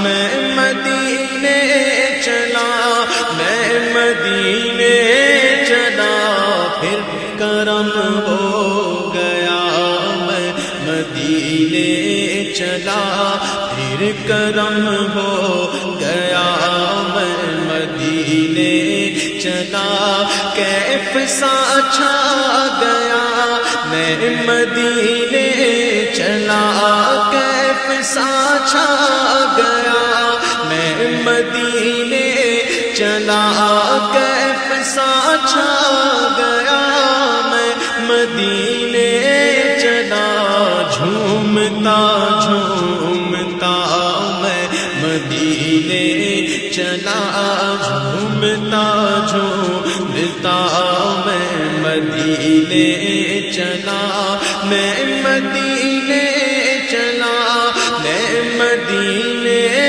میں مدینے چلا، میں مدینے چلا، پھر کرم ہو گیا، میں مدینے چلا، پھر کرم ہو گیا، میں مدینے چلا، کیف سا چھا گیا، میں مدینے چلا، کیف سا چھا گیا، میں مدینے چلا، کیف سا چھا گیا، میں مدینے چلا، جھومتا جھومتا میں مدینے چلا، جھومتا جھومتا میں مدینے چلا، میں